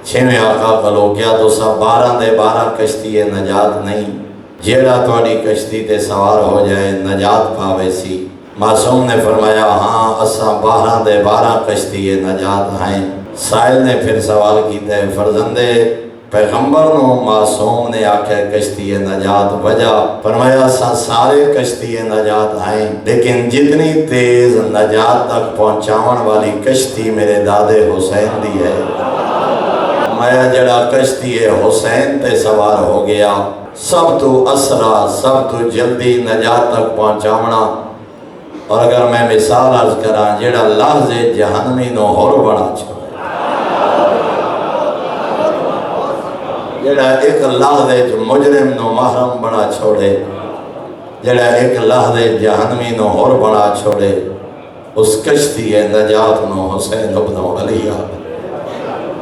छेवें आका खलोकिया तो सब 12 दे 12 कश्ती है नजात नहीं, जेड़ा थोड़ी कश्ती ते सवार हो जाए नजात पावे सी। मासूम ने फरमाया हाँ असा 12 दे 12 कश्ती है नजात हैं। साहिल ने फिर सवाल किया है फरजंदे पैगंबर नो मासूम ने आख्या कश्ती है नजात वजह, फरमाया सारे कश्ती है नजात हैं, लेकिन जितनी तेज नजात तक पहुंचावन वाली कश्ती मेरे दादे हुसैन दी है। फरमाया जड़ा कश्ती है हुसैन ते सवार हो गया, सब तो असरा सब तो जल्दी नजात तक पहुंचावना। और अगर मैं मिसाल अर्ज करा जेड़ा लाजे जहन्नमी नो होर बना छोड़े, जेड़ा एक लाहदे मुजरिम नो महरम बना छोड़े, जेड़ा एक लाहदे जहन्नमी नो होर बना छोड़े, उस कश्ती है नजात नो हुसैन इब्न अली।